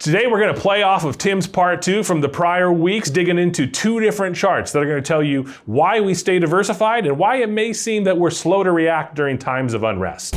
Today we're going to play off of Tim's part 2 from the prior weeks, digging into 2 different charts that are going to tell you why we stay diversified and why it may seem that we're slow to react during times of unrest.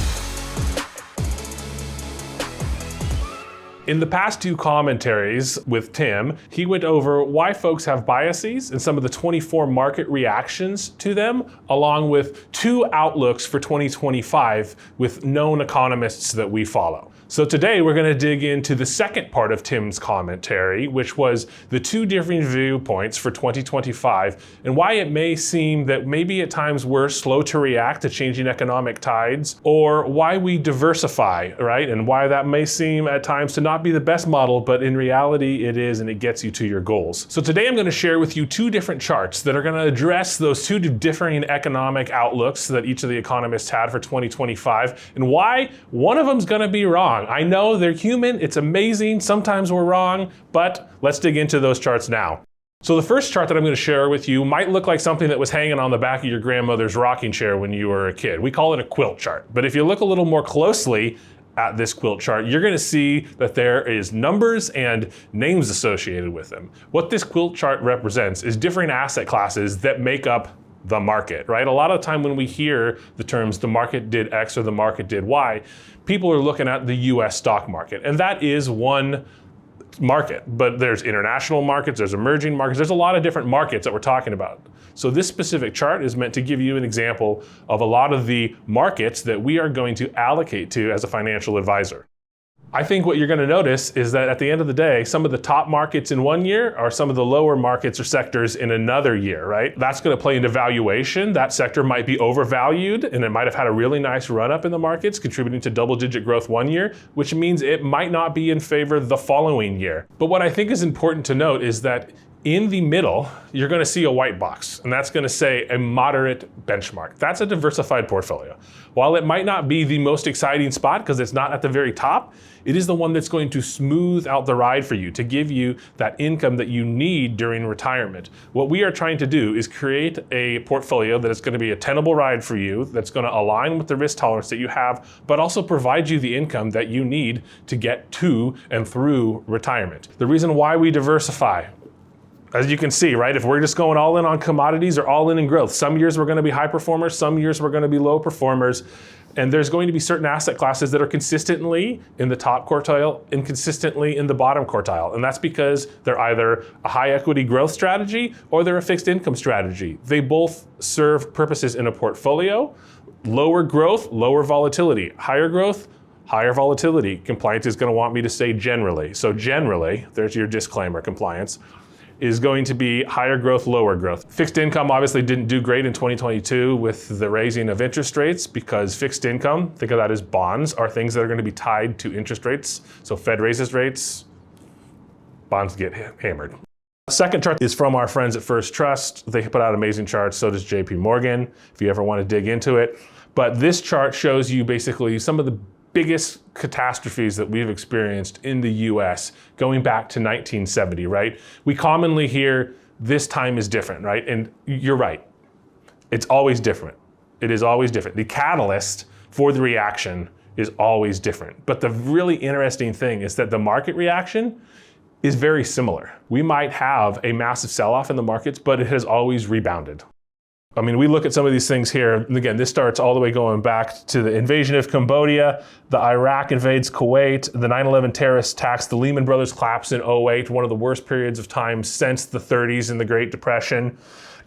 In the past 2 commentaries with Tim, he went over why folks have biases and some of the 24 market reactions to them, along with 2 outlooks for 2025 with known economists that we follow. So today we're going to dig into the second part of Tim's commentary, which was the 2 different viewpoints for 2025 and why it may seem that maybe at times we're slow to react to changing economic tides, or why we diversify, right? And why that may seem at times to not be the best model, but in reality it is, and it gets you to your goals. So today I'm going to share with you 2 different charts that are going to address those 2 differing economic outlooks that each of the economists had for 2025 and why one of them's going to be wrong. I know they're human, it's amazing, sometimes we're wrong, but let's dig into those charts now. So the first chart that I'm going to share with you might look like something that was hanging on the back of your grandmother's rocking chair when you were a kid. We call it a quilt chart. But if you look a little more closely at this quilt chart, you're going to see that there is numbers and names associated with them. What this quilt chart represents is different asset classes that make up the market, right? A lot of the time when we hear the terms the market did X or the market did Y, people are looking at the US stock market, and that is one market, but there's international markets, there's emerging markets, there's a lot of different markets that we're talking about. So this specific chart is meant to give you an example of a lot of the markets that we are going to allocate to as a financial advisor. I think what you're going to notice is that at the end of the day, some of the top markets in one year are some of the lower markets or sectors in another year, right? That's going to play into valuation. That sector might be overvalued and it might have had a really nice run up in the markets, contributing to double-digit growth one year, which means it might not be in favor the following year. But what I think is important to note is that in the middle, you're going to see a white box, and that's going to say a moderate benchmark. That's a diversified portfolio. While it might not be the most exciting spot because it's not at the very top, it is the one that's going to smooth out the ride for you, to give you that income that you need during retirement. What we are trying to do is create a portfolio that is going to be a tenable ride for you, that's going to align with the risk tolerance that you have, but also provide you the income that you need to get to and through retirement. The reason why we diversify, as you can see, right, if we're just going all in on commodities or all in growth, some years we're going to be high performers, some years we're going to be low performers, and there's going to be certain asset classes that are consistently in the top quartile and consistently in the bottom quartile. And that's because they're either a high equity growth strategy or they're a fixed income strategy. They both serve purposes in a portfolio. Lower growth, lower volatility. Higher growth, higher volatility. Compliance is going to want me to say generally. So generally, there's your disclaimer, compliance, is going to be higher growth, lower growth. Fixed income obviously didn't do great in 2022 with the raising of interest rates, because fixed income, think of that as bonds, are things that are going to be tied to interest rates. So Fed raises rates, bonds get hammered. Second chart is from our friends at First Trust. They put out amazing charts, so does JP Morgan, if you ever want to dig into it. But this chart shows you basically some of the biggest catastrophes that we've experienced in the US going back to 1970, right? We commonly hear this time is different, right? And you're right. It's always different. It is always different. The catalyst for the reaction is always different. But the really interesting thing is that the market reaction is very similar. We might have a massive sell-off in the markets, but it has always rebounded. I mean, we look at some of these things here, and again, this starts all the way going back to the invasion of Cambodia, the Iraq invades Kuwait, the 9/11 terrorist attacks, the Lehman Brothers collapse in 2008, one of the worst periods of time since the 30s and the Great Depression,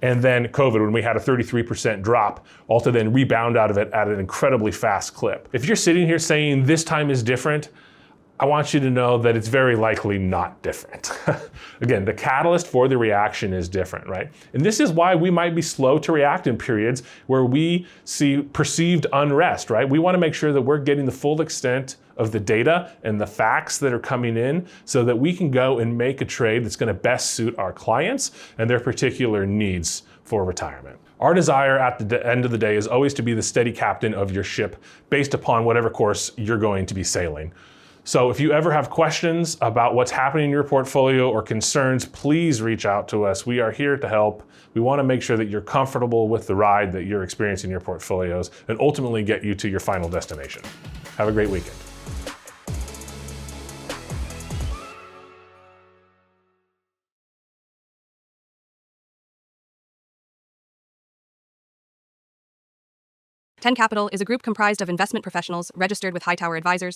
and then COVID, when we had a 33% drop, all to then rebound out of it at an incredibly fast clip. If you're sitting here saying this time is different, I want you to know that it's very likely not different. Again, the catalyst for the reaction is different, right? And this is why we might be slow to react in periods where we see perceived unrest, right? We want to make sure that we're getting the full extent of the data and the facts that are coming in so that we can go and make a trade that's going to best suit our clients and their particular needs for retirement. Our desire at the end of the day is always to be the steady captain of your ship based upon whatever course you're going to be sailing. So if you ever have questions about what's happening in your portfolio or concerns, please reach out to us. We are here to help. We want to make sure that you're comfortable with the ride that you're experiencing in your portfolios and ultimately get you to your final destination. Have a great weekend. 10 Capital is a group comprised of investment professionals registered with Hightower Advisors.